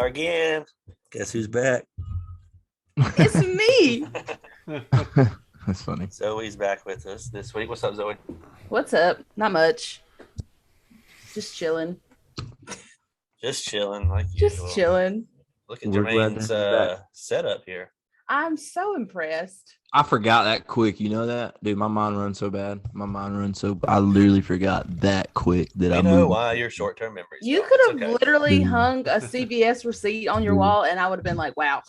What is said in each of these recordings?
are again. Guess who's back? It's me. That's funny. Zoe's back with us this week. What's up, Zoe? What's up? Not much. Just chilling. Just chilling, like Just usual. chilling. Look at We're glad to Jermaine's have you back. setup here. I'm so impressed. I forgot that quick. You know that? Dude, my mind runs so bad. I literally forgot that quick that I I know moved. why your short-term memories. You gone. could It's have okay. literally Dude. hung a CVS receipt on your Dude. wall, and I would have been like, wow.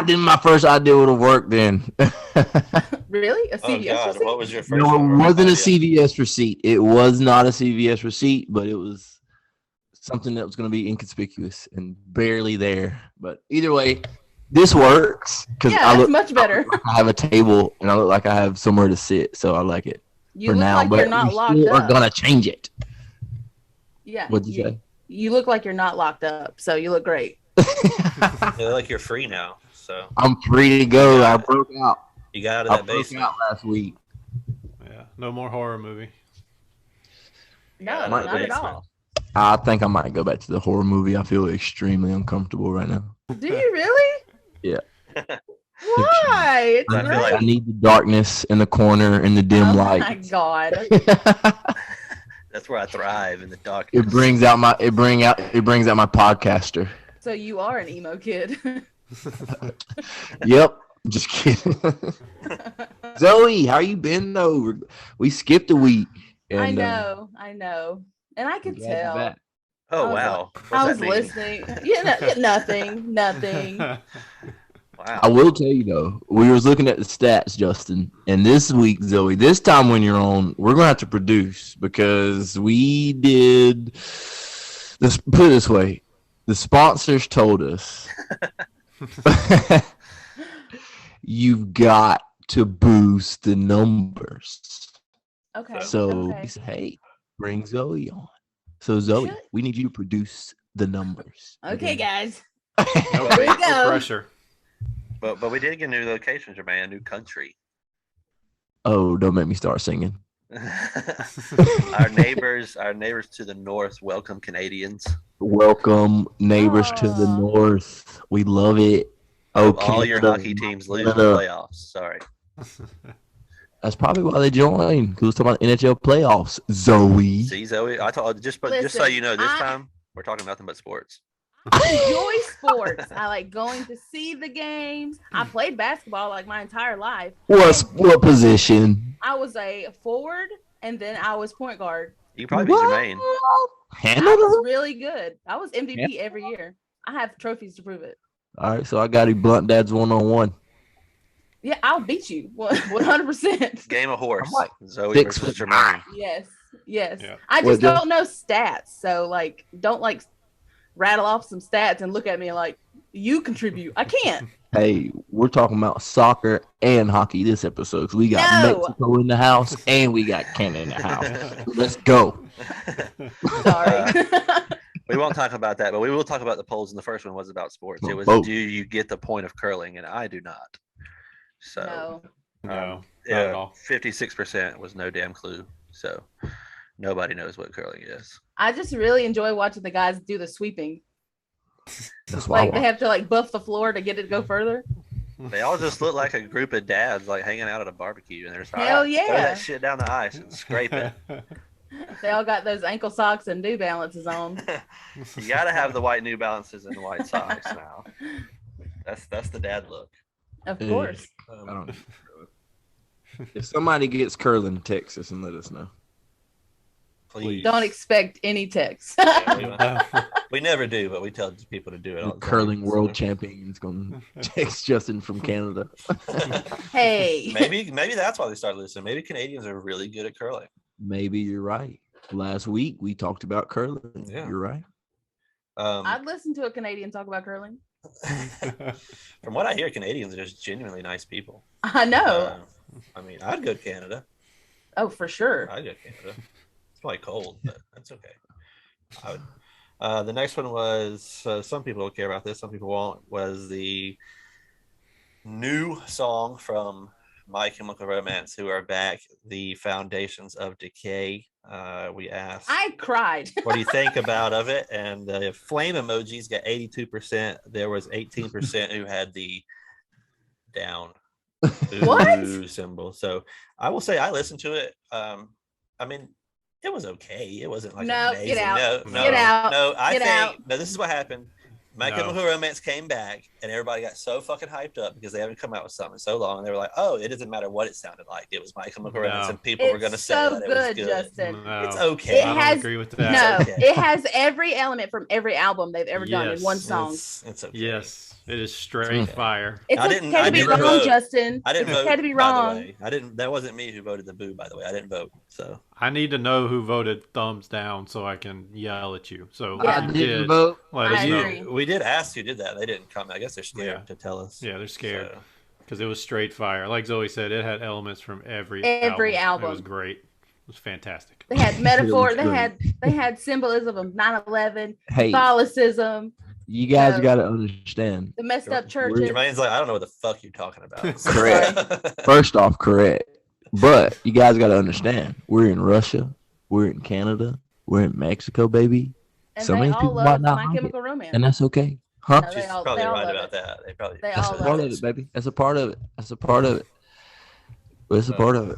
Then my first idea would have worked then. Really? A Oh CVS God, receipt? what was your first? No, one? it wasn't a Idea? CVS receipt. It was not a CVS receipt, but it was something that was going to be inconspicuous and barely there. But either way, this works because Yeah, that's much better. I have a table and I look like I have somewhere to sit, so I like it You for look now. like But you're not we locked still are up. gonna change it. Yeah. What'd you say? You look like you're not locked up, so you look great. You look like you're free now, so I'm free to go. Yeah. I broke out. you got out I of that broke basement. out last week. Yeah, no more horror movie. No, Yeah, not my at basement. all. I think I might go back to the horror movie. I feel extremely uncomfortable right now. Do you really? Yeah. Why? It's I feel great. like- I need the darkness in the corner and the dim Oh light. my God. That's where I thrive, in the darkness. It brings out my podcaster. So you are an emo kid. Yep. Just kidding. Zoe, how you been though? We skipped a week. I And, know. And I could glad you're tell. back. Oh I was wow, I What's was that mean? listening. Nothing. I Wow. will tell you though, we was looking at the stats, Justin, and this week, Zoe, this time when you're on, we're gonna have to produce because we did this. Put it this way, the sponsors told us you've got to boost the numbers. Okay. So okay. we said, hey, bring Zoe on. So Zoe, Should- we need you to produce the numbers. Okay, guys. No, Here we no go. pressure. But we did get a new location, Jermaine, a new country. Oh, don't make me start singing. our neighbors to the north welcome Canadians. Welcome, neighbors to the Aw. north. We love it. Hope Okay, all your hockey teams lose in the playoffs. Sorry. That's probably why they joined. Because we're talking about NHL playoffs. Zoe. See, Zoe, I told just so Listen, you know, this I- time we're talking nothing but sports. I enjoy sports. I like going to see the games. I played basketball like my entire life. What position? I was a forward and then I was point guard. You probably beat Jermaine. I Handle was it. really good. I was MVP every year. I have trophies to prove it. All right, so I got you Bluntdads 1-on-1. Yeah, I'll beat you 100%. Game of horse. I'm like Zoe 6 versus foot Jermaine. Yes. Yeah. I What, just Jeff? don't know stats. So like, don't like rattle off some stats and look at me like you contribute. I can't. Hey, we're talking about soccer and hockey this episode. 'Cause we got No. Mexico in the house and we got Canada in the house. Let's go. Sorry. We won't talk about that, but we will talk about the polls. And the first one was about sports. It was, Both. do you get the point of curling? And I do not. So, No. No, not at all. 56% was no damn clue. So, nobody knows what curling is. I just really enjoy watching the guys do the sweeping. That's why I Like they want. have to like buff the floor to get it to go further. They all just look like a group of dads, like hanging out at a barbecue, and they're just like, Hell "All right, throw yeah." that shit down the ice and scrape it." They all got those ankle socks and New Balances on. You got to have the white New Balances and the white socks now. That's the dad look. Of Yeah. course. I don't know. If somebody gets curling, text us and let us know. Please. Don't expect any text. Yeah, we never do, but we tell people to do it. The All the time, curling world so. champion is going to text Justin from Canada. Hey. maybe that's why they started listening. Maybe Canadians are really good at curling. Maybe you're right. Last week we talked about curling. Yeah. You're right. I'd listen to a Canadian talk about curling. From what I hear, Canadians are just genuinely nice people. I know. I mean, I'd go to Canada. Oh, for sure. I'd go to Canada. It's probably cold, but that's okay. I would. The next one was some people don't care about this. Some people won't. Was the new song from My Chemical Romance, who are back, The Foundations of Decay. We asked, I cried. what do you think about of it? And the flame emojis got 82%. There was 18% who had the down What? symbol. So I will say I listened to it. I mean, it was okay. It wasn't like amazing. Get out. No, Get out. no. I Get think out. no. This is what happened. My Chemical Romance came back, and everybody got so fucking hyped up because they haven't come out with something in so long, and they were like, "Oh, it doesn't matter what it sounded like. It was My Chemical Romance, and people were going to say that it was good." Justin. No, it's okay. I don't agree with that. No, okay. It has every element from every album they've ever done in one song. It's okay. Yes, it is straight fire. It's okay to be wrong, Justin. I didn't it's vote. Okay to be wrong. By the way. I didn't. That wasn't me who voted the boo. By the way, I didn't vote. So I need to know who voted thumbs down so I can yell at you. So I didn't vote. Let us agree. know. We did ask who did that. They didn't comment. I guess they're scared to tell us. Yeah, they're scared So. because it was straight fire. Like Zoe said, it had elements from every album. It was great. It was fantastic. They had metaphor. They had symbolism of 9/11, Hey, Catholicism. you guys got to understand. The messed up churches. Jermaine's like, I don't know what the fuck you're talking about. Correct. First off, correct. But you guys got to understand. We're in Russia. We're in Canada. We're in Mexico, baby. And Some of they these all people love might not My like Chemical it, Romance. and that's okay, huh? No, She's they all probably right love about it. that. They probably. They That's all a love part it. of it, baby. That's a part of it. That's a part of it. It's a part of it.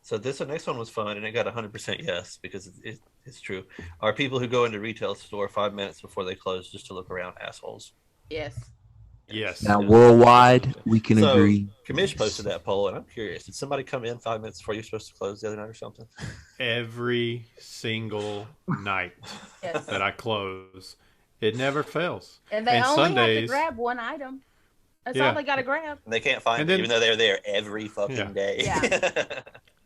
So the next one was fun, and it got 100% yes because it's true. Are people who go into retail store 5 minutes before they close just to look around assholes? Yes. Yes. Now, worldwide, we can So, agree. Commish posted that poll, and I'm curious. Did somebody come in 5 minutes before you're supposed to close the other night or something? Every single night Yes. that I close, it never fails. And they only Sundays, have to grab one item. That's Yeah. all they got to grab. And they can't find And it, then- even though they're there every fucking Yeah. day. Yeah.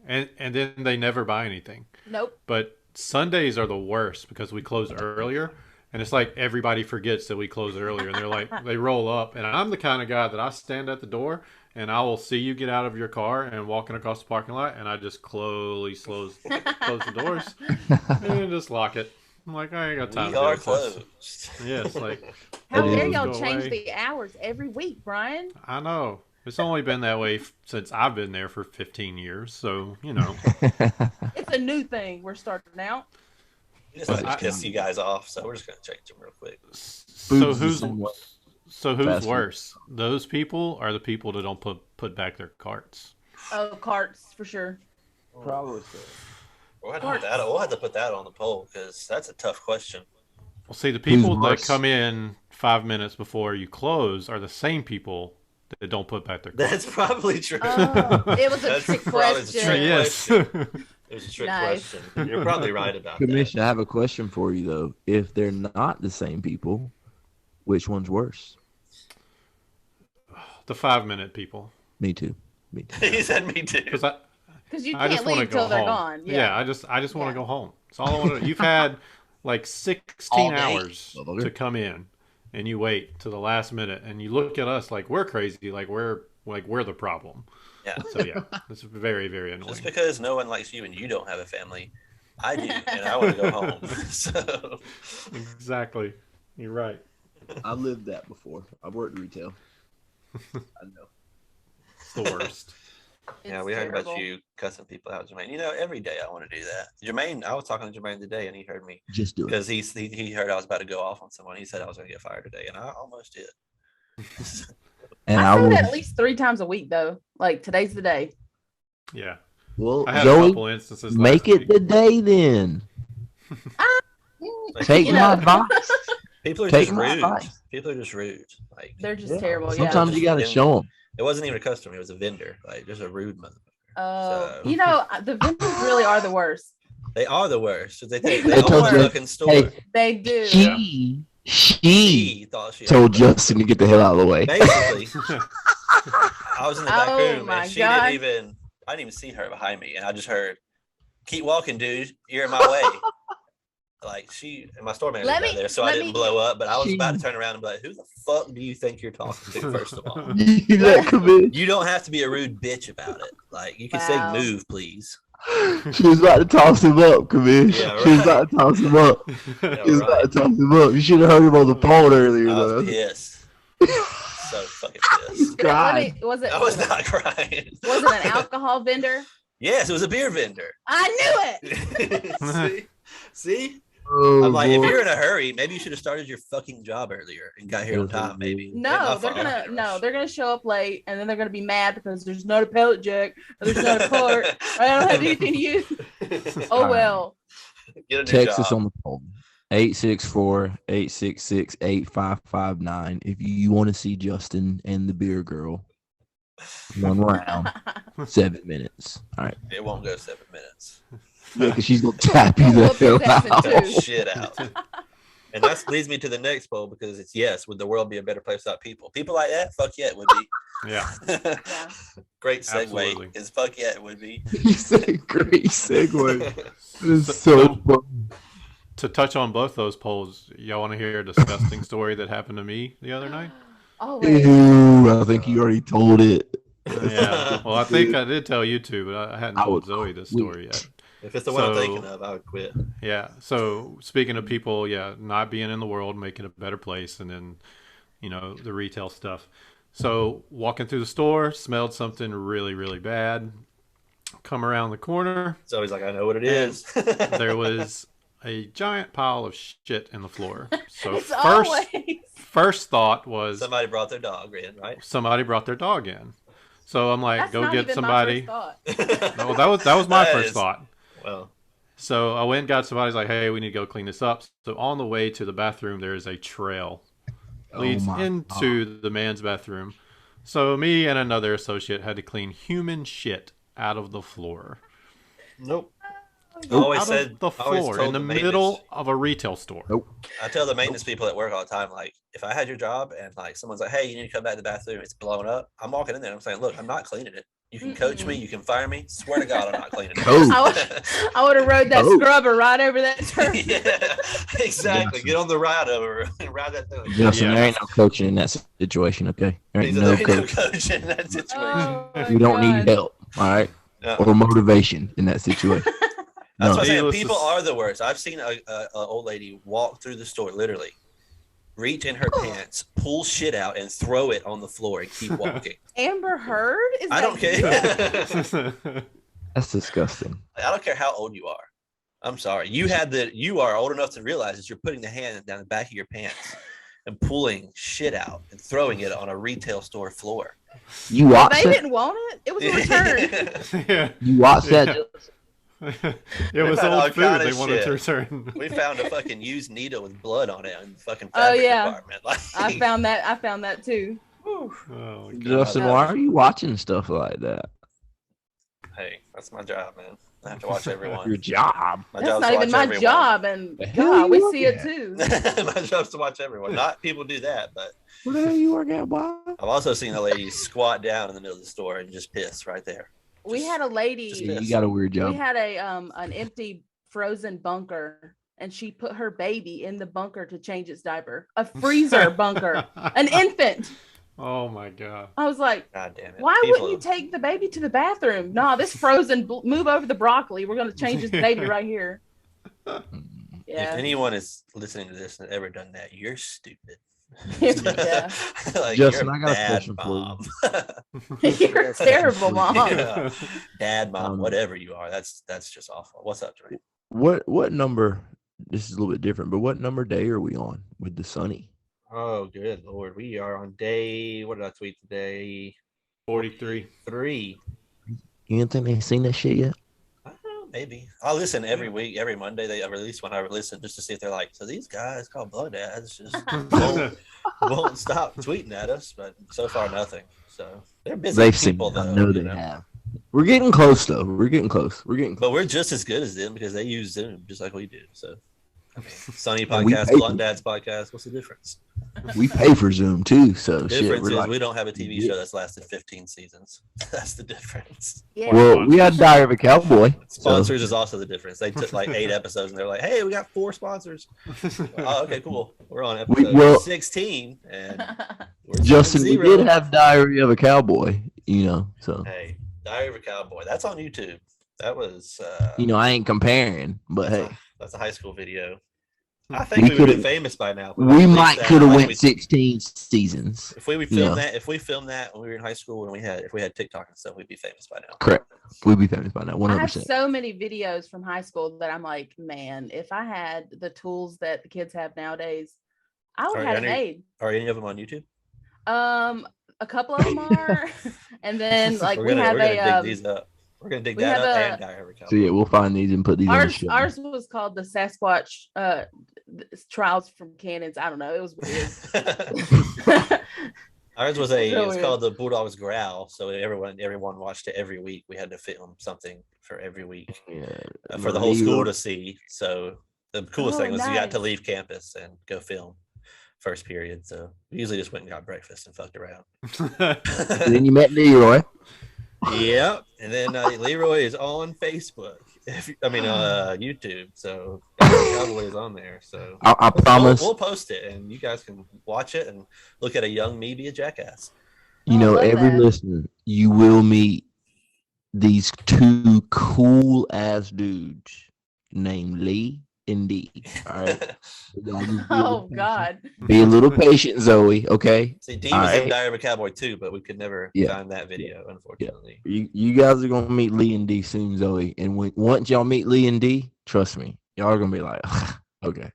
and then they never buy anything. Nope. But Sundays are the worst because we close earlier, and it's like everybody forgets that we close earlier, and they're like they roll up, and I'm the kind of guy that I stand at the door and I will see you get out of your car and walking across the parking lot, and I just close the doors and just lock it. I'm like, I ain't got time. We are closed. Yes, like How That dare is- y'all go change away. the hours every week, Brian? I know. It's only been that way since I've been there for 15 years, so you know. It's a new thing we're starting out. We just like to piss you guys off, so we're just gonna change them real quick. So Food's the who's same way. so who's Fast food. worse? Those people are the people that don't put back their carts. Oh, carts for sure. Probably so. We'll have to put that on the poll because that's a tough question. Well, see, the people that worse? come in 5 minutes before you close are the same people that don't put back their carts. That's probably true. Oh, it was a That's trick probably the question. trick. Yes. It was a trick Nice. question. You're probably right about that. Commission, I have a question for you though. If they're not the same people, which one's worse? The 5 minute people. Me too. Me too. He said me too. Because Because you I just can't want to leave go till they're home. gone. Yeah, I just want to go home. That's all I want to do. You've had like All 16 day, hours motherfucker. to come in, and you wait to the last minute, and you look at us like we're crazy, like we're the problem. Yeah. So yeah, it's very, very annoying. Just because no one likes you and you don't have a family, I do, and I want to go home. So Exactly. You're right. I've lived that before. I've worked retail. I know. It's the worst. yeah, It's we heard about terrible. you cussing people out, Jermaine. You know, every day I want to do that. Jermaine, I was talking to Jermaine today, and he heard me Just do it. because he heard I was about to go off on someone. He said I was going to get fired today, and I almost did. And I I say will. that at least 3 times a week, though. Like, today's the day. Yeah. Well, I had a Zoe, couple instances. make last it week. the day then. Like, Take You my know. advice. people are take just my rude. advice. People are just rude. Like They're just Yeah. terrible. Sometimes Yeah. you got to show them. it wasn't even a customer; it was a vendor. Like just a rude motherfucker. Oh, So- you know, the vendors really are the worst. They are the worst. They think They they told own you, a fucking store. hey, They do. She She thought she told owned it. Justin to get the hell out of the way. Basically, I was in the back Oh room my and she God. I didn't even see her behind me, and I just heard, "Keep walking, dude. You're in my way." Like and my store manager Let was me- there, so I let didn't me- blow up. But I was about to She- turn around and be like, "Who the fuck do you think you're talking to?" First of all, You let Commish. you don't have to be a rude bitch about it. Like you can Wow. say, "Move, please." She was about to toss him up, Commish. Yeah, She was right. about to toss him up. Yeah, She was right. about to toss him up. You should have heard him on the phone earlier, I though. was pissed. So fucking pissed. God. Was it I was not crying. was it an alcohol vendor? Yes, it was a beer vendor. I knew it. See? Oh, I'm like, boy. if you're in a hurry, maybe you should have started your fucking job earlier and got here on time. Maybe. No, they're gonna show up late, and then they're gonna be mad because there's not a pellet jack, or there's not a cart. I don't have anything to use. Oh well. Get a new Text us job. on the phone. 864-866-8559 if you want to see Justin and the beer girl. One round, 7 minutes. All right. It won't go 7 minutes. Yeah, because she's gonna tap you the We'll be hell passing out. too. That shit out. And that leads me to the next poll because it's yes, would the world be a better place without people? People like that? Fuck yeah, it would be. Yeah. Yeah. Great segue Absolutely. is fuck yeah, it would be. You said great segue. It is so fun. To touch on both those polls, y'all want to hear a disgusting story that happened to me the other night? Oh wait. Ew, I think you already told it. Yeah. Well, I think I did tell you two, but I hadn't told Zoe this story yet. If it's the one I'm thinking of, I would quit. Yeah. So speaking of people, not being in the world, making it a better place, and then, the retail stuff. So walking through the store, smelled something really, really bad. Come around the corner. It's always like, I know what it is. There was a giant pile of shit in the floor. So It's always. first thought was Somebody brought their dog in, right? somebody brought their dog in. So I'm like, That's go not get even somebody. My first thought. No, that was my That first is- thought. Well, So I went and got somebody's like, hey, we need to go clean this up. So on the way to the bathroom, there is a trail leads my into the man's bathroom. So me and another associate had to clean human shit out of the floor. nope. Nope. Always Out said of the always floor told in the maintenance- middle of a retail store. Nope. I tell the maintenance people at work all the time, like, if I had your job and like someone's like, hey, you need to come back to the bathroom, it's blown up. I'm walking in there. I'm saying, look, I'm not cleaning it. You can coach me. You can fire me. Swear to God, I'm not cleaning Coach. it. I would have rode that Oh. scrubber right over that turf. Yeah, exactly. Yes. Get on the ride over and ride that thing. Justin, Yeah. there ain't no coaching in that situation, okay? There ain't no There ain't no coach. coach in that situation. Oh, my You don't God. need help, all right? Yeah. Or motivation in that situation. That's No. what I'm saying. Needless People to- are the worst. I've seen a old lady walk through the store, literally, reach in her pants, pull shit out, and throw it on the floor and keep walking. Amber Heard? Is I that don't care. That's disgusting. I don't care how old you are. I'm sorry. You are old enough to realize that you're putting the hand down the back of your pants and pulling shit out and throwing it on a retail store floor. You watch They that? didn't want it. It was a return. Yeah. You watch that? Yeah. It was found all old food. kind of They wanted to shit. return. We found a fucking used needle with blood on it in the fucking Oh, fabric yeah. department. Like, I found that too. Oh, God. Justin, why are you watching stuff like that? hey, that's my job, man. I have to watch everyone. Your job. My That's job's not to even watch my everyone. job, and The hell God, we you see it looking too. My job's to watch everyone. Not people do that, but Where the hell you work at, boy? I've also seen a lady squat down in the middle of the store and just piss right there. We had a Just lady. piss. You got a weird We job. had an empty frozen bunker, and she put her baby in the bunker to change its diaper. A freezer bunker, an infant. Oh my God. I was like, God damn it. why People- wouldn't you take the baby to the bathroom? Nah, this frozen. Move over the broccoli. We're gonna change this baby right here. If Yeah. anyone is listening to this and ever done that, you're stupid. Yeah. Like, Justin, you're I got a bad question for you. mom. You're a terrible mom. Yeah. Dad, mom, Um, whatever you are. That's just awful. What's up, Dre? What number? This is a little bit different, but what number day are we on with the Sunny? Oh, good Lord. We are on day, what did I tweet today? 43. 3. You don't think they've seen that shit yet? I don't know, maybe. I'll listen every week, every Monday they release one. I listen just to see if they're like, so these guys called Bluntdads just won't stop tweeting at us, but so far nothing. So they're busy They've seen people, it. though. I know you they know. have. We're getting close, though. We're getting close. But we're just as good as them because they use Zoom just like we do. So, I mean, Sunny And we podcast, pay Blunt them. Dads podcast. What's the difference? We pay for Zoom too, so The shit. difference We're is like, we don't have a TV Yeah. show that's lasted 15 seasons. That's the difference. Yeah. well, we had Diary of a Cowboy. So. Sponsors is also the difference. They took like 8 episodes and they're like, hey, we got 4 sponsors. Oh, okay, cool. We're on episode well- 16 and we're Justin, we 0. did have Diary of a Cowboy, so Hey, Diary of a Cowboy. That's on YouTube. That was I ain't comparing, but hey, that's a high school video. I think we would be famous by now. We might could have went 16 seasons. If we filmed that when we were in high school and if we had TikTok and stuff, we'd be famous by now. Correct. We'd be famous by now. 100%. I have so many videos from high school that I'm like, man, if I had the tools that the kids have nowadays, I would have it made. Are any of them on YouTube? A couple of them are, and then like we're gonna dig these up. We're gonna dig that up and Diary of a Cowboy. So yeah, we'll find these and put these. Ours was called the Sasquatch Trials from Cannons. I don't know. It was weird. Ours was it's called the Bulldogs Growl. So everyone watched it every week. We had to film something for every week for the whole school to see. So the coolest thing was you got to leave campus and go film first period. So we usually just went and got breakfast and fucked around. And then you met Leroy. Yep. And then Leroy is on Facebook. YouTube. So Cowboy is on there. So I promise we'll post it and you guys can watch it and look at a young me be a jackass. Every listener, you will meet these two cool ass dudes named Lee and D. All right. Oh God. Be a little patient, Zoe. Okay. See, D was in Diary of a Cowboy too, but we could never find that video, unfortunately. You guys are gonna meet Lee and D soon, Zoe. And once y'all meet Lee and D, trust me, y'all are gonna be like, okay.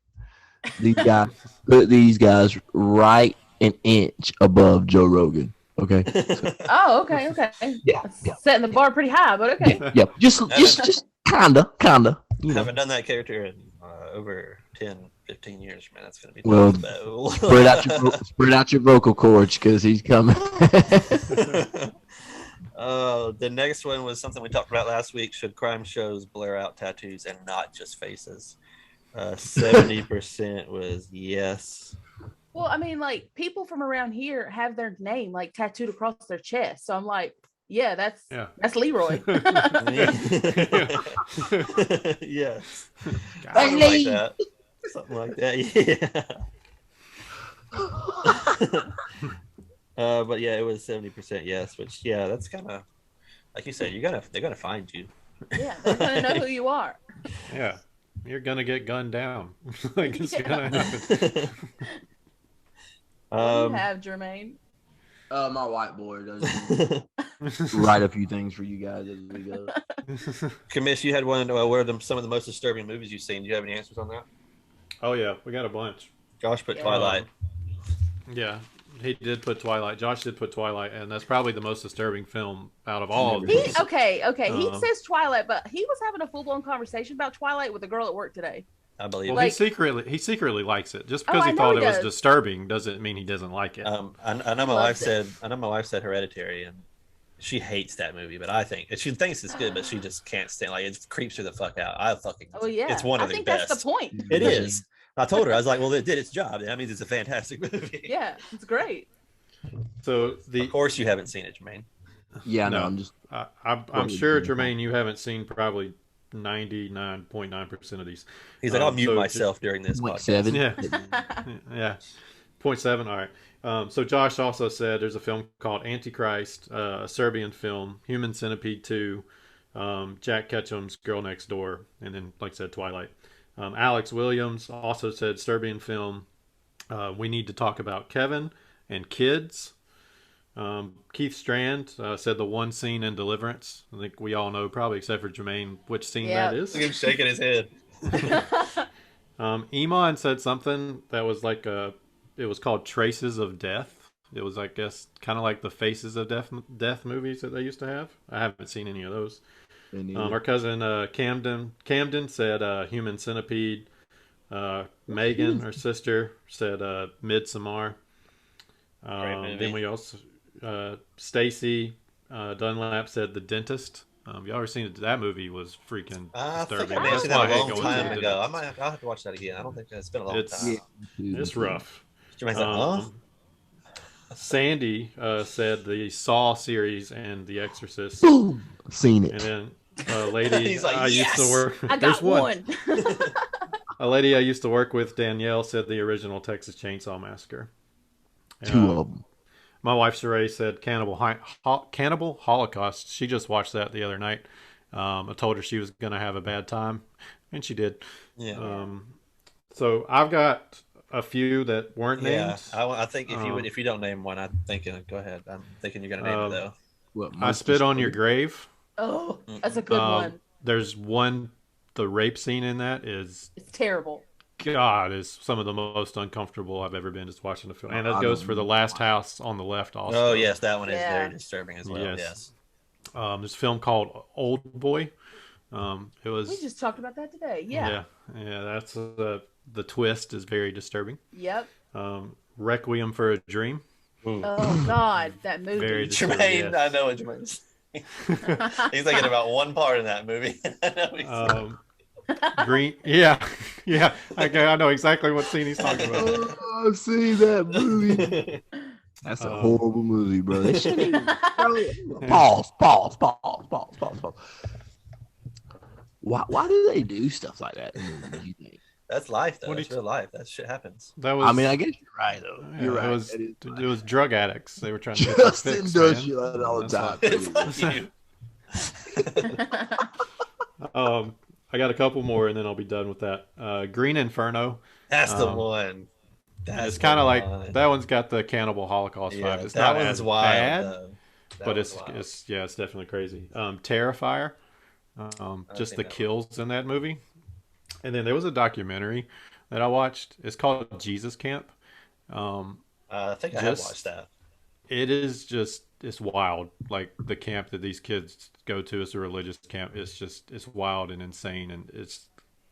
These guys put these guys right an inch above Joe Rogan. Okay. So, okay. Yeah. Setting the bar pretty high, but okay. Yeah. Just kinda. Haven't done that character in over 10-15 years, man. That's gonna be spread out your vocal cords because he's coming. The next one was something we talked about last week. Should crime shows blur out tattoos and not just faces? 70% was yes. Well, I mean, like people from around here have their name like tattooed across their chest, so I'm like, yeah, that's Leroy. Yes. Something like that. Yeah. But yeah, it was 70% yes, which that's kind of like you said. They're gonna find you. Yeah, they're gonna know who you are. Yeah, you're gonna get gunned down. Like it's gonna happen. What do you have, Jermaine? My whiteboard does write a few things for you guys as we go. Commish, you had one. What are some of the most disturbing movies you've seen? Do you have any answers on that? Oh yeah, we got a bunch. Josh put Twilight. Yeah, he did put Twilight. Josh did put Twilight, and that's probably the most disturbing film out of all of these. Okay. He says Twilight, but he was having a full-blown conversation about Twilight with a girl at work today. I believe. Well, he secretly likes it. Just because he thought it was disturbing doesn't mean he doesn't like it. I know my wife said Hereditary, and she hates that movie. But I think she thinks it's good, but she just can't stand. Like, it creeps her the fuck out. It's one of the best. I think that's the point. It is. I told her, I was like, well, it did its job. That means it's a fantastic movie. Yeah, it's great. So of course you haven't seen it, Jermaine. Yeah, no, I'm just. I'm sure, Jermaine, you haven't seen probably 99.9% of these. He's like, I'll mute myself during this podcast. 0.7. Yeah. 0.7. All right. So Josh also said there's a film called Antichrist, a Serbian film, Human Centipede 2, Jack Ketchum's Girl Next Door, and then, like I said, Twilight. Alex Williams also said Serbian film, We Need to Talk About Kevin and Kids. Keith Strand said the one scene in Deliverance. I think we all know, probably except for Jermaine, which scene that is. Look at him shaking his head. Iman said something that was like it was called Traces of Death. It was, I guess, kind of like the Faces of Death movies that they used to have. I haven't seen any of those. Our cousin Camden said Human Centipede. Megan, her sister, said Midsommar. Then we also Stacy Dunlap said The Dentist. Y'all ever seen it? That movie was freaking disturbing. I have seen that a long time ago. I'll have to watch that again. I don't think it's been a long time. It's rough. Like, Sandy said the Saw series and The Exorcist. Boom! Seen it. And then a lady used to work. I got one. A lady I used to work with, Danielle, said the original Texas Chainsaw Massacre. Two of them. My wife, Saray, said Cannibal Holocaust. She just watched that the other night. I told her she was going to have a bad time, and she did. Yeah. So I've got a few that weren't Yeah, named. I think if you don't name one, I'm thinking. Go ahead. I'm thinking you're gonna name it though. What, I Spit on Your Grave. Oh, that's a good one. There's one. The rape scene in that is It's terrible. God is some of the most uncomfortable I've ever been just watching the film, and that goes for The Last House on the Left also. Oh yes, that one is Yeah. very disturbing as well. Yes. There's a film called Old Boy. It was. We just talked about that today. Yeah. Yeah. That's the twist is very distressing. Yep. Requiem for a Dream. Ooh. Oh God, that movie. Very disturbing. Jermaine, Yes. I know what Jermaine's. He's thinking about one part in that movie. I know Green. Yeah. I know exactly what scene he's talking about. Oh, I've seen that movie. That's a horrible movie, bro. They shouldn't even. Pause. Why do they do stuff like that in movies, you think? That's life, though. It's real life. That shit happens. That was. I mean, I guess you're right, though. You're right. It was drug addicts. They were trying to get Justin fixed, does man. shit like that all the time. I got a couple more, and then I'll be done with that. Green Inferno. That's the one. It's kind of like that one's got the Cannibal Holocaust vibe. It's that not one's as wild, bad, though. but it's definitely crazy. Terrifier. Just the kills in that movie. And then there was a documentary that I watched. It's called Jesus Camp. I think I have watched that. It's wild. Like the camp that these kids go to is a religious camp. It's wild and insane, and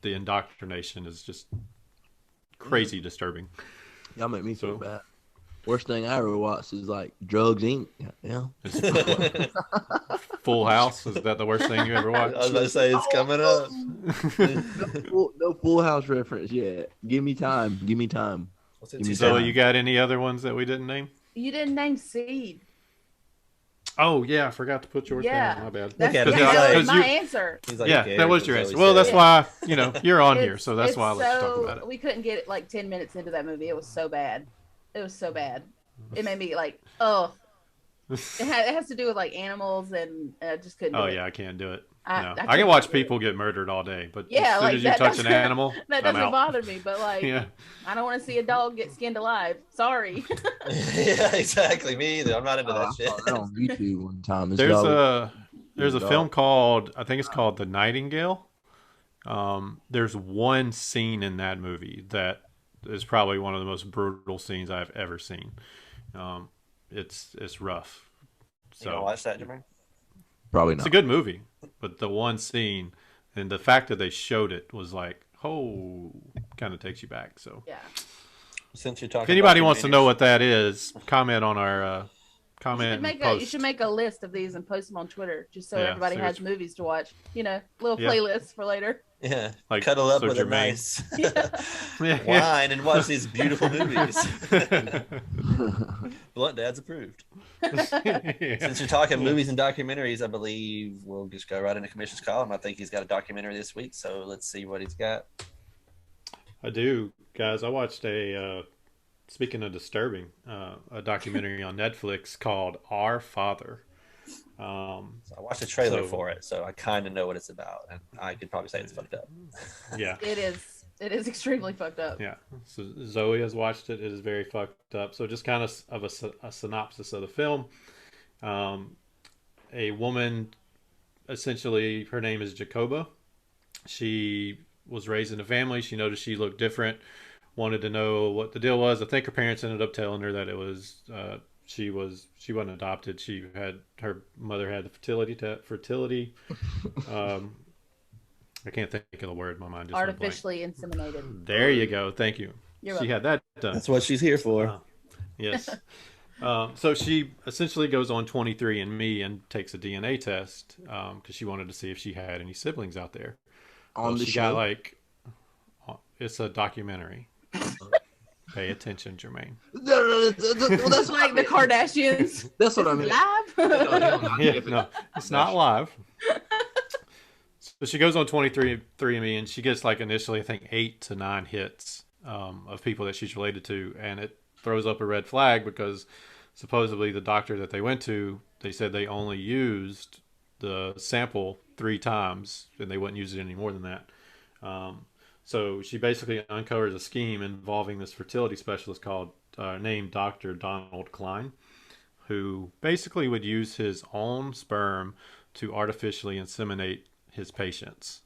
the indoctrination is just crazy disturbing. Y'all make me feel bad. Worst thing I ever watched is like Drugs Inc. Yeah. Full House, is that the worst thing you ever watched? I was about to say it's coming up. No Full House reference yet. Give me time. So you got any other ones that we didn't name? You didn't name Seed. Oh yeah, I forgot to put yours down. My bad. That was my answer. That was your answer. Well, that's why you're on here, so that's why I let you talk about it. We couldn't get it like 10 minutes into that movie. It was so bad. It made me like, oh. It has to do with like animals, and I just couldn't. I can't do it. I can watch people get murdered all day, but as soon as you touch an animal, that doesn't bother me. But like, I don't want to see a dog get skinned alive. Sorry. Yeah, exactly. Me either. I'm not into that shit. I saw that on YouTube one time. There's a film called, I think it's called The Nightingale. There's one scene in that movie that is probably one of the most brutal scenes I've ever seen. It's rough. So you gonna watch that, Jermaine? Probably not. It's a good movie, but the one scene and the fact that they showed it was like, kind of takes you back. So yeah. Since you're talking, if anybody wants to know what that is, comment on our comment. You should make a list of these and post them on Twitter, just so everybody has movies to watch. Little playlists for later. Yeah, like cuddle up with a nice wine and watch these beautiful movies. Bluntdads approved. Since you're talking movies and documentaries, I believe we'll just go right into Commish's column. I think he's got a documentary this week, so let's see what he's got. I do, guys. I watched speaking of disturbing, a documentary on Netflix called Our Father. So I watched the trailer for it, so I kind of know what it's about, and I could probably say it's fucked up. Yeah, it is. It is extremely fucked up. Yeah. So Zoe has watched it. It is very fucked up. So just kind of a synopsis of the film. A woman, essentially, her name is Jacoba. She was raised in a family. She noticed she looked different. Wanted to know what the deal was. I think her parents ended up telling her that it was she wasn't adopted. Her mother had the fertility. I can't think of the word. My mind just artificially inseminated. There you go. Thank you. She had that done. That's what she's here for. Yes. So she essentially goes on 23andMe and takes a DNA test because she wanted to see if she had any siblings out there. She got it's a documentary. Pay attention, Jermaine. Well, that's like the Kardashians. That's what I mean. Live? No, it's not live. So she goes on 23andMe and she gets initially I think 8 to 9 hits of people that she's related to, and it throws up a red flag because supposedly the doctor that they went to, they said they only used the sample 3 times and they wouldn't use it any more than that. So she basically uncovers a scheme involving this fertility specialist called named Dr. Donald Klein, who basically would use his own sperm to artificially inseminate his patients.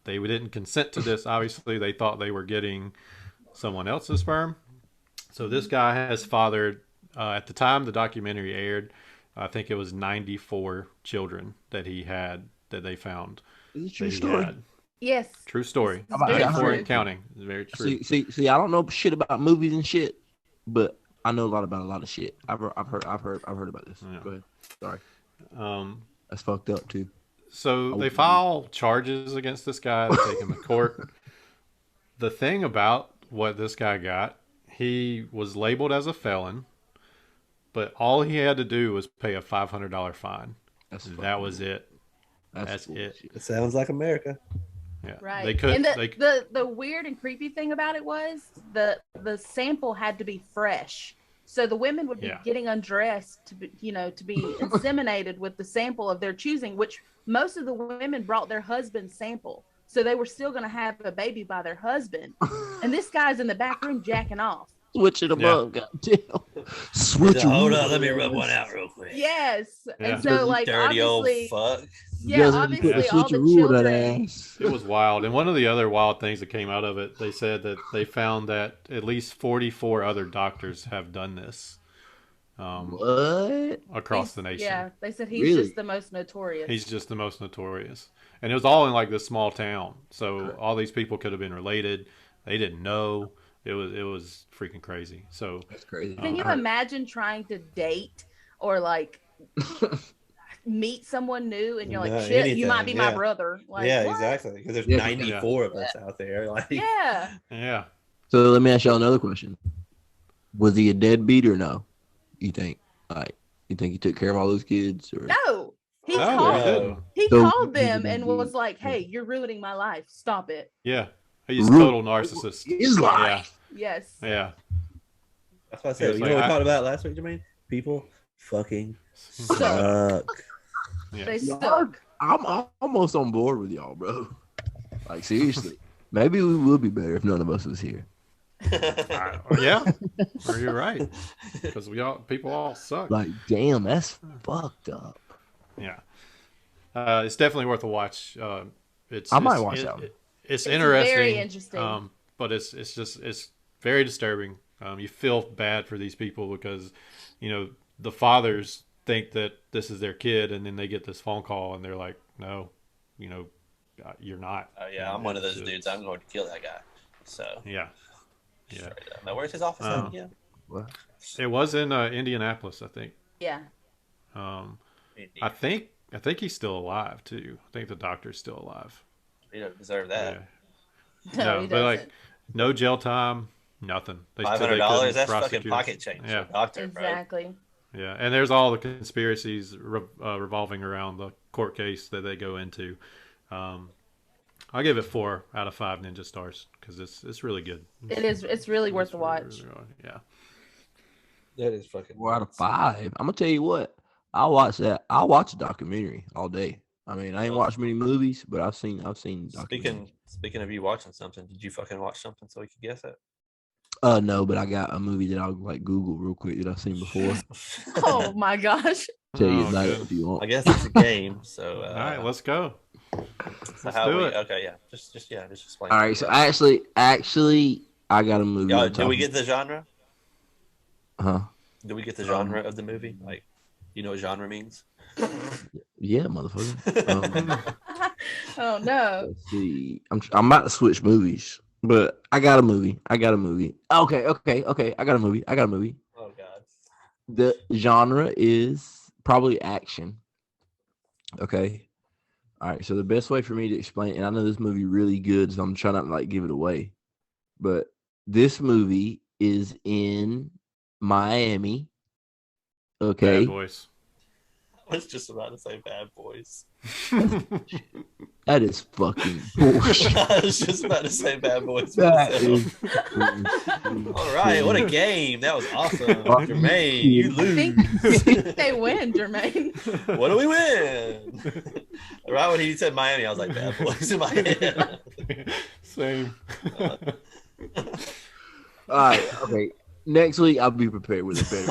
They didn't consent to this. Obviously, they thought they were getting someone else's sperm. So this guy has fathered, at the time the documentary aired, I think it was 94 children that he had that they found. Is it true story? Yes. True story. It's very 94 true. and counting. It's very true. See, I don't know shit about movies and shit, but I know a lot about a lot of shit. I've heard about this. Yeah. Go ahead. Sorry. Um, That's fucked up too. So they file charges against this guy. They take him to court. The thing about what this guy got, he was labeled as a felon, but all he had to do was pay a $500 fine. That was it. That's it. It sounds like America. Yeah. Right. They could. And the weird and creepy thing about it was the sample had to be fresh. So the women would be getting undressed to be inseminated with the sample of their choosing, which most of the women brought their husband's sample. So they were still going to have a baby by their husband. And this guy's in the back room jacking off. Switching them up, goddamn. Switching. Hold on, let me rub one out real quick. Yes. Yeah. And so like Dirty obviously, old fuck. yeah, obviously all the children. It was wild. And one of the other wild things that came out of it, they said that they found that at least 44 other doctors have done this. What? Across the nation. Yeah, they said he's just the most notorious. He's just the most notorious. And it was all in like this small town. So all these people could have been related. They didn't know. It was freaking crazy. So that's crazy. Can you imagine trying to date or like meet someone new and you're like, shit, anything. You might be my brother. Like, yeah, what? exactly. Because there's 94 of us out there. Like, yeah. So let me ask y'all another question. Was he a deadbeat or no? You think? Like, you think he took care of all those kids? Or? No. He called them and was like, hey, you're ruining my life. Stop it. Yeah. He's a total narcissist. His life. Yeah. Yes. Yeah. That's what I said. You know what we talked about last week, Jermaine? People fucking suck. Yeah. They suck. I'm almost on board with y'all, bro. Like, seriously. Maybe we would be better if none of us was here. Yeah. Or you're right. Because people all suck. Like, damn, that's fucked up. Yeah. It's definitely worth a watch. I might watch that one. It's interesting. Very interesting. But it's very disturbing. You feel bad for these people because, the fathers think that this is their kid, and then they get this phone call, and they're like, "No, you're not." Oh yeah, I'm one of those dudes. I'm going to kill that guy. So yeah. Now, where's his office at again? What? It was in Indianapolis, I think. Yeah. I think he's still alive too. I think the doctor's still alive. He doesn't deserve that. Yeah. No, but like no jail time, nothing. $500. That's fucking pocket change. Yeah, doctor, exactly. Bro. Yeah, and there's all the conspiracies revolving around the court case that they go into. I'll give it 4 out of 5 ninja stars because it's really good. It's really worth the watch. Yeah. That is fucking 4 out of 5. I'm gonna tell you what. I'll watch that. I'll watch a documentary all day. I mean, I ain't watched many movies, but I've seen documentaries. Speaking of you watching something, did you fucking watch something so we could guess it? No, but I got a movie that I'll like Google real quick that I've seen before. Oh my gosh. Tell you about it if you want. I guess it's a game, so all right, let's go. So how do it. Okay, yeah. Just explain. All right, so actually I got a movie. Do we get the genre? Huh? Do we get the genre of the movie? Like, you know what genre means? Yeah, motherfucker. Oh no. Let's see. I'm about to switch movies, but I got a movie. Okay. I got a movie. Oh god. The genre is probably action. Okay. All right. So the best way for me to explain, and I know this movie really good, so I'm trying not to like give it away, but this movie is in Miami. Okay. Bad Boys. I was just about to say Bad Boys. That is fucking bullshit. I was just about to say Bad Boys. That myself. is All right, what a game. That was awesome. Are you Jermaine, you kidding? lose. I think they win, Jermaine. What do we win? Right when he said Miami, I was like, Bad Boys in my head. Same. All right, okay. Next week I'll be prepared with a better.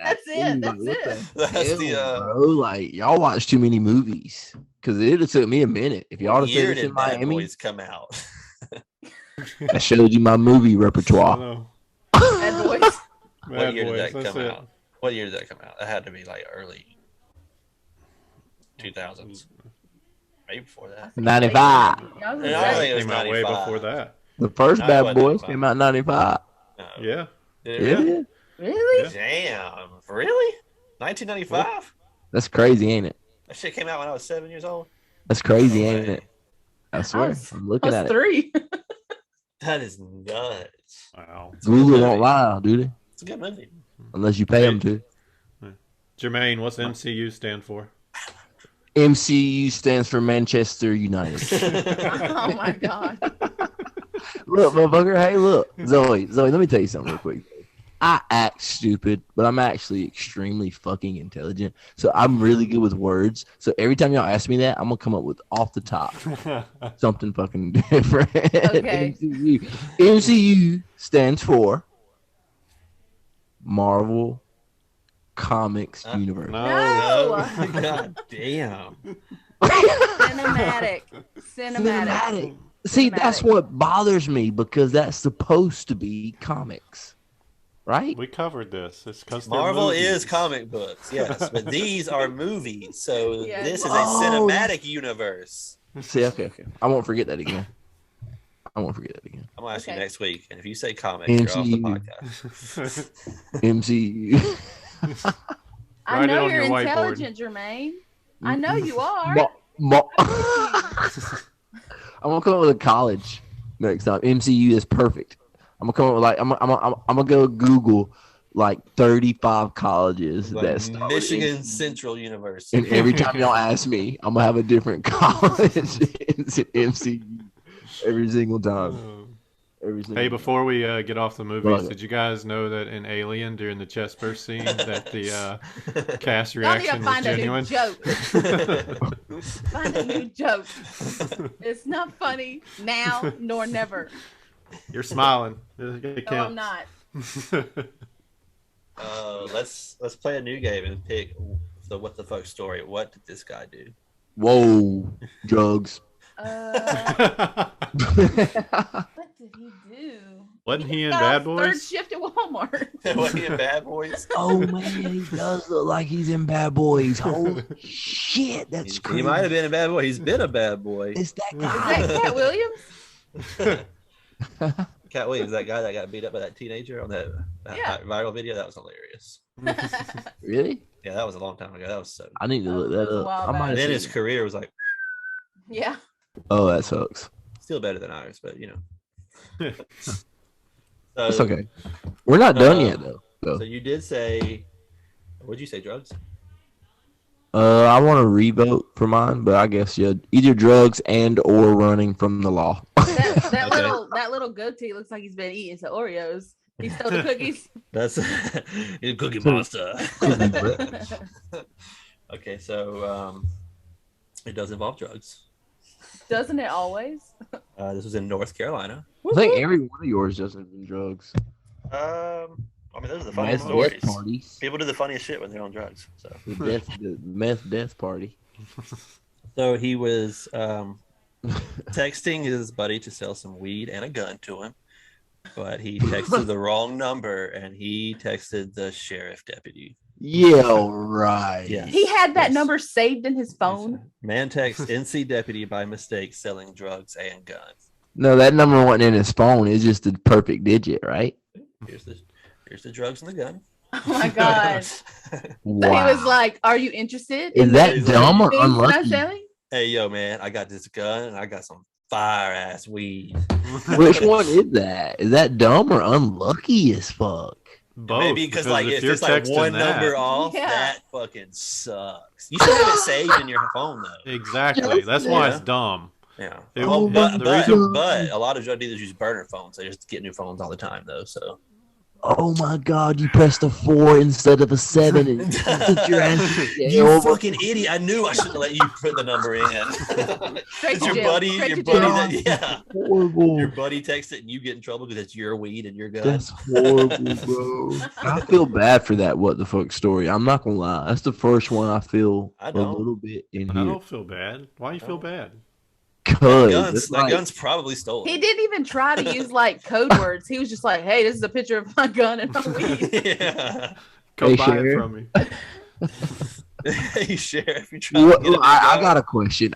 That's it. That's it. That's bro. Like y'all watch too many movies because it'd have took me a minute if y'all what had year said this in did Bad Miami. Boys come out? I showed you my movie I repertoire. know. Bad Boys. What Bad year Boys, did that that's come it. out? What year did that come out? That had to be like early 2000s. Maybe before that. 95. Yeah, I was Yeah, I gonna think say. it was Came out way 95. before that. The first No, it Bad wasn't Boys 95. came out in 95. No. Yeah. Did it really? Yeah, Really? Damn. Really? 1995? that's crazy, ain't it? That shit came out when I was 7 years old? That's crazy, No ain't way. it? I swear. was- I'm I looking was at it. 3. That is nuts. Wow. It's a good Google movie. won't lie, do they? It's a good movie. Unless you pay them to. Jermaine, what's MCU stand for? MCU stands for Manchester United. Oh my god. Look, motherfucker. Hey, look. Zoe, let me tell you something real quick. I act stupid, but I'm actually extremely fucking intelligent. So I'm really good with words. So every time y'all ask me that, I'm going to come up with off the top something fucking different. Okay. MCU stands for Marvel Comics Universe. No. No. God damn. Cinematic. Cinematic. See, that's Cinematic. what bothers me because that's supposed to be comics, right? We covered this. It's because Marvel is comic books, yes, but these are movies. So Yeah. this is a Oh. cinematic universe. See, okay. I won't forget that again. I'm gonna ask you Okay. next week, and if you say comics, you're off the MCU. podcast. MCU. I Write it know on you're your whiteboard. intelligent, Jermaine. I know you are. I'm gonna come up with a college next time. MCU is perfect. I'm gonna come up with like I'm gonna go Google like 35 colleges Like that start with Michigan MCU. Central University. And every time y'all ask me, I'm gonna have a different college in MCU every single time. Every single Hey, time. before we get off the movies, Right. did you guys know that in Alien during the chest burst scene that the cast Y'all need to reaction was find a new genuine? joke. Find a new joke. It's not funny now nor never. You're smiling. It No, I'm counts. not. Let's play a new game and pick the what the fuck story. What did this guy do? Whoa, drugs. What did he do? Wasn't he in got Bad off Boys? Third shift at Walmart. Was he in Bad Boys? Oh man, he does look like he's in Bad Boys. Holy shit, that's He crazy. might have been a bad boy. He's been a bad boy. It's that Is guy. that Cat Williams? Cat Williams, that guy that got beat up by that teenager on that Yeah. viral video, that was hilarious. Really? Yeah, that was a long time ago. That was so. I need to look That was that a up. while I might back. have Then seen his it. career was like Yeah. Oh, that sucks. still better than ours, but you know. That's okay. We're not done yet though. So you did say, what'd you say? Drugs? I want to revote for mine, but I guess yeah, either drugs and or running from the law. That Okay. little goatee looks like he's been eating some Oreos. He stole the cookies. That's a Cookie Monster. Okay, so it does involve drugs. Doesn't it always? This was in North Carolina. I think every one of yours doesn't have drugs. I mean, those are the funniest Meth stories. death parties. People do the funniest shit when they're on drugs. So, The meth death party. so he was texting his buddy to sell some weed and a gun to him, but he texted the wrong number and he texted the sheriff deputy. Yeah, right. Yeah. He had that Yes. number saved in his phone. Man texts NC deputy by mistake selling drugs and guns. No, that number wasn't in his phone. It's just the perfect digit, right? Here's the drugs and the gun. Oh my god. So Wow. he was like, "Are you interested Is in that He's dumb or things that I'm unlucky? selling?" Hey, yo, man, I got this gun and I got some fire ass weed. Which one is that? Is that dumb or unlucky as fuck? both. Maybe because like if you're it's like one texting number that, off, Yeah. that fucking sucks. You should have it saved in your phone though. exactly. That's why it's dumb. Yeah. It- Oh it- my the God. reason But a lot of drug dealers use burner phones. They just get new phones all the time though. So Oh my God! You pressed a 4 instead of a 7, and you took your ass to you jail. fucking idiot! I knew I shouldn't have let you put the number in. Straight to your jail. buddy, Straight your to buddy, jail. Horrible. your buddy texts it and you get in trouble because it's your weed and your gun. That's horrible, bro. I feel bad for that what the fuck story. I'm not gonna lie. That's the first one I feel I a don't. little bit in I here. don't feel bad. Why you feel bad? Cause That gun's probably stolen. He didn't even try to use like code words. He was just like, "Hey, this is a picture of my gun and my weed." Yeah. Come Hey, buy Sheriff. it from me. Hey, Sheriff, you're trying to get a new I gun? got a question.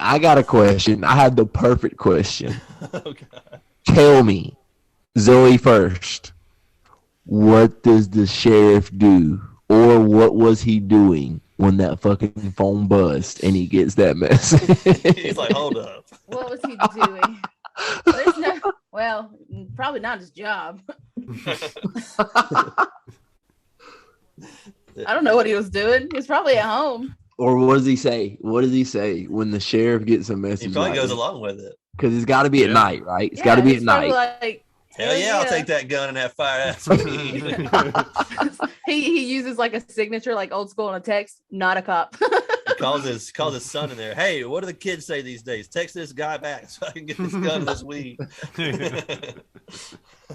I had the perfect question. Oh, God. Tell me, Zoe first. What does the sheriff do, or what was he doing when that fucking phone buzzed and he gets that message? He's like, hold up. What was he doing? There's no. Well, probably not his job. I don't know what he was doing. He was probably at home. Or what does he say? What does he say when the sheriff gets a He message? probably like goes that? along with it. Because it's got to be at Yeah. night, right? It's got to be at he's probably night. Like, Hell yeah, I'll take that gun and that fire ass weed. he uses like a signature, like old school on a text. Not a cop. He calls his son in there. Hey, what do the kids say these days? Text this guy back so I can get this gun and this weed.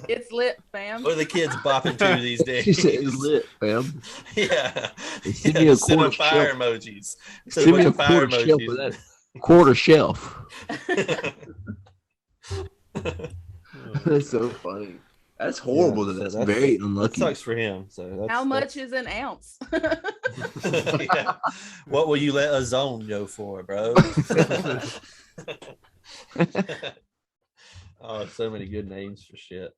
It's lit, fam. What are the kids bopping to these days? She said it's lit, fam. Yeah. Send me a Send them quarter fire shelf. emojis. Send me a quarter shelf of that. Quarter shelf. That's so funny. That's horrible. Yeah, That's so very That unlucky. sucks for him. So that's, How much is an ounce? Yeah. What will you let a zone go for, bro? Oh, so many good names for shit.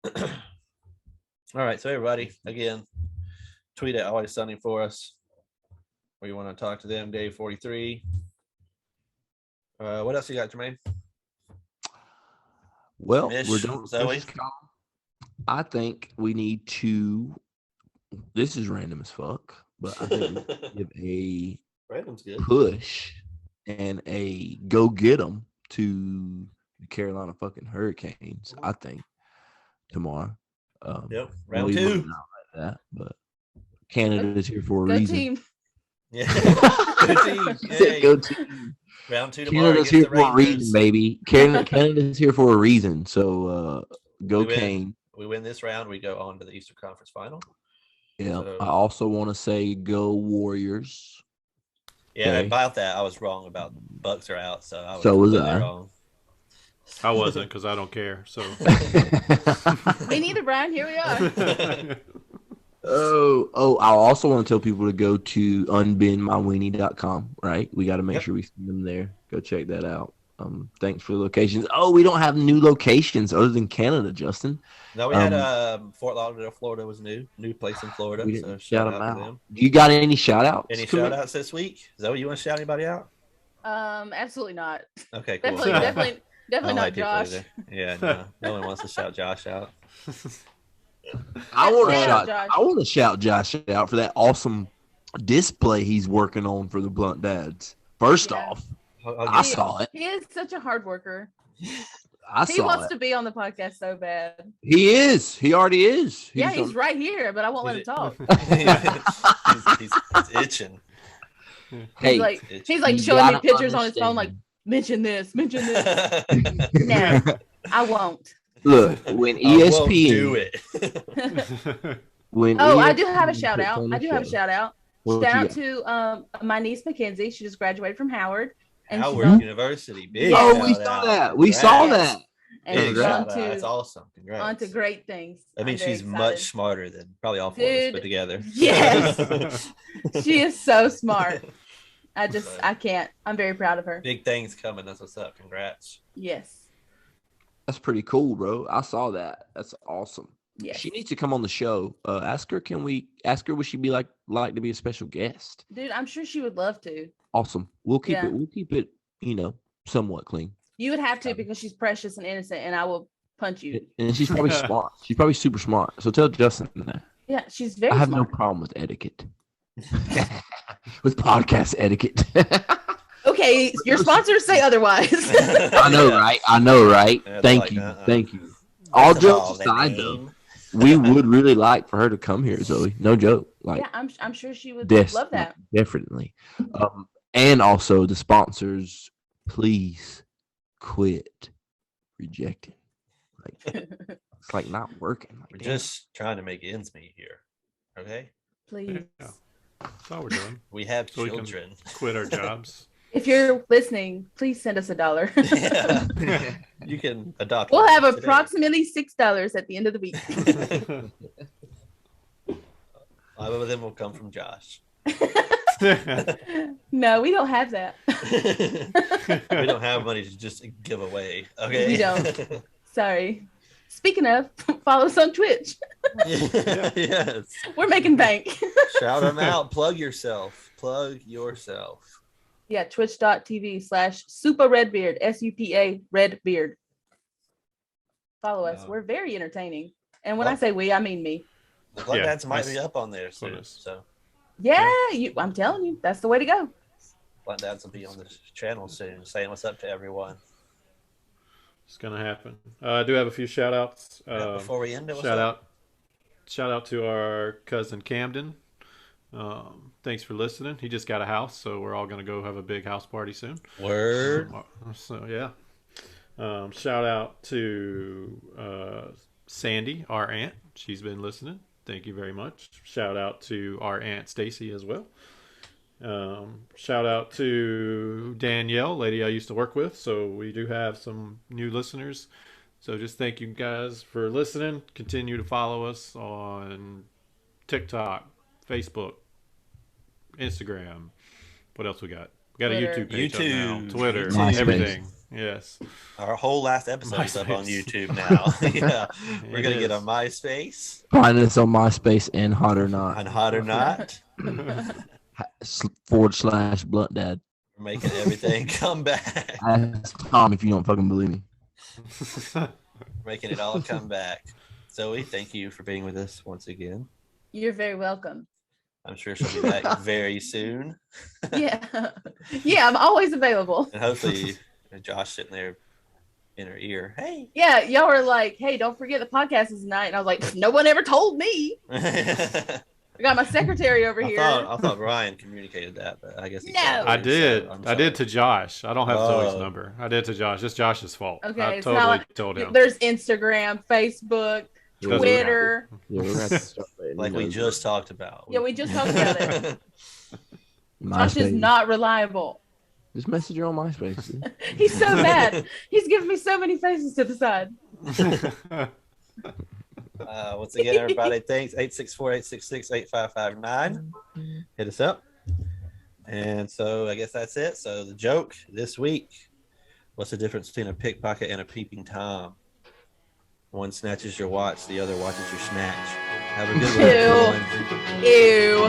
All right, so everybody, again, tweet at Always Sunny for us. Or you want to talk to them, Dave 43. What else you got, Jermaine? Well, Mish, we're done with Zoe? this column. I think we need to. This is random as fuck, but I think we give a Random's good. push and a go get 'em to the Carolina fucking Hurricanes. I think tomorrow. Yep, I round know you might two. not like that, but Canada's here for a Go reason. team. Yeah, good team. Yay. Go team. Round two tomorrow. Canada's against here the for a reason, Rangers. baby. Canada's here for a reason. So go We win. Cane. We win this round, we go on to the Eastern Conference Final. Yeah. So- I also want to say go Warriors. Yeah, Okay. about that, I was wrong about Bucks are out, so I was, So was completely I. wrong. I wasn't because I don't care. So Me neither, Brian. Here we are. I'll also want to tell people to go to unbendmyweenie.com, right? We got to make Yep. sure we send them there. Go check that out. Thanks for the locations. Oh, we don't have new locations other than Canada, Justin. No, we had Fort Lauderdale, Florida was new place in Florida. We So didn't shout shout them out to out. them. You got any shout outs? Any shout outs this week? Zoe, you want to shout anybody out? Absolutely not. Okay, cool. Definitely I don't not like people Josh. either. Yeah, no one wants to shout Josh out. I want to Shout out, shout. Josh. I want to shout Josh out for that awesome display he's working on for the Bluntdads. First Yeah. off, I'll I get- saw it. He is such a hard worker. I He saw wants it. to be on the podcast so bad. He is. He already is. Yeah, he's on- right here, but I won't let him Is talk. he's itching. Hey, He's like It's- he's like you showing me gotta pictures on his phone, like understand. mention this. No, I won't. Look, when I won't ESPN, do it. when Oh, I ESPN do have a puts shout out. on I the do have a show- shout out. What Shout you out got? to my niece Mackenzie. She just graduated from Howard, and she's Howard on, University. Big Yeah. Oh, we shout saw out. that. We saw Congrats. that. and Big she's shout on out. That's to awesome. Congrats. on to great things. I mean, I'm very she's much excited. smarter than probably all four of us Dude, put together. yes. She is so smart. I But can't. I'm very proud of her. big things coming. That's what's up. Congrats. Yes. That's pretty cool, bro. I saw that. That's awesome. Yes. She needs to come on the show. Ask her. Can we ask her? Would she be like to be a special guest? Dude, I'm sure she would love to. Awesome. We'll keep Yeah. it. We'll keep it. Somewhat clean. You would have to because she's precious and innocent, and I will punch you. And she's probably smart. She's probably super smart. So tell Justin that. Yeah, she's very I have smart. no problem with etiquette. With podcast etiquette. Okay, your sponsors say otherwise. I know, right? Yeah, Thank you. All First of jokes the aside, though, name. we would really like for her to come here, Zoe. No joke. Like, Yeah, I'm sure she would Des- love that. Definitely. And also the sponsors, please quit rejecting. Like, it's like not working. Like, We're damn. just trying to make ends meet here. Okay? Please. Yeah. That's all we're doing. We have So we can children. quit our jobs. If you're listening, please send us $1. Yeah. You can adopt. We'll one have today. approximately $6 at the end of the week. Five of them will come from Josh. No, we don't have that. We don't have money to just give away. Okay. We don't. Sorry. Speaking of, follow us on Twitch. Yes. We're making bank. Shout them out. Plug yourself. Yeah, twitch.tv/SupaRedbeard, SUPA Redbeard. Follow us. Wow. We're very entertaining. And when I say we, I mean me. The Bluntdads might that's be up on there what soon. it is. So Yeah, I'm telling you, that's the way to go. Bluntdads will be on the channel soon, saying what's up to everyone. It's gonna happen. I do have a few shout outs. Before we end it, what's Shout up? out to our cousin Camden. Thanks for listening. He just got a house, so we're all gonna go have a big house party soon. Word. So yeah. Shout out to Sandy, our aunt. She's been listening. Thank you very much. Shout out to our aunt Stacy as well. Shout out to Danielle, lady I used to work with. So we do have some new listeners. So just thank you guys for listening. Continue to follow us on TikTok, Facebook, Instagram. What else we got? We got Twitter. a YouTube page up now. YouTube. Twitter, MySpace. everything. Yes. Our whole last episode is up on MySpace. YouTube now. Yeah. We're It going to get is. a MySpace Find us on MySpace and Hot or Not. on Hot or Not. /Bluntdad. We're making everything come back. Ask Tom if you don't fucking believe me. Making it all come back. Zoe, thank you for being with us once again. You're very welcome. I'm sure she'll be back very soon. Yeah. Yeah, I'm always available. And hopefully Josh sitting there in her ear. Hey. Yeah, y'all were like, hey, don't forget the podcast is tonight. And I was like, no one ever told me. I I got my secretary over here. thought Ryan communicated that, but I guess he No. can't. I did. So I'm I did to sorry. Josh. I don't have Zoe's Oh. number. I did to Josh. It's Josh's fault. Okay, I it's not totally like- told him. There's Instagram, Facebook, Doesn't Twitter. Yeah, we're gonna have to start letting Like you we know. just talked about. Yeah, we just talked about it. Josh is MySpace. not reliable. Just message her on MySpace. dude. He's so mad. He's giving me so many faces to the side. Once again, everybody, thanks. 864-866-8559. Hit us up. And so I guess that's it. So the joke this week, what's the difference between a pickpocket and a peeping Tom? One snatches your watch, the other watches your snatch. Have a good one, everyone. Ew.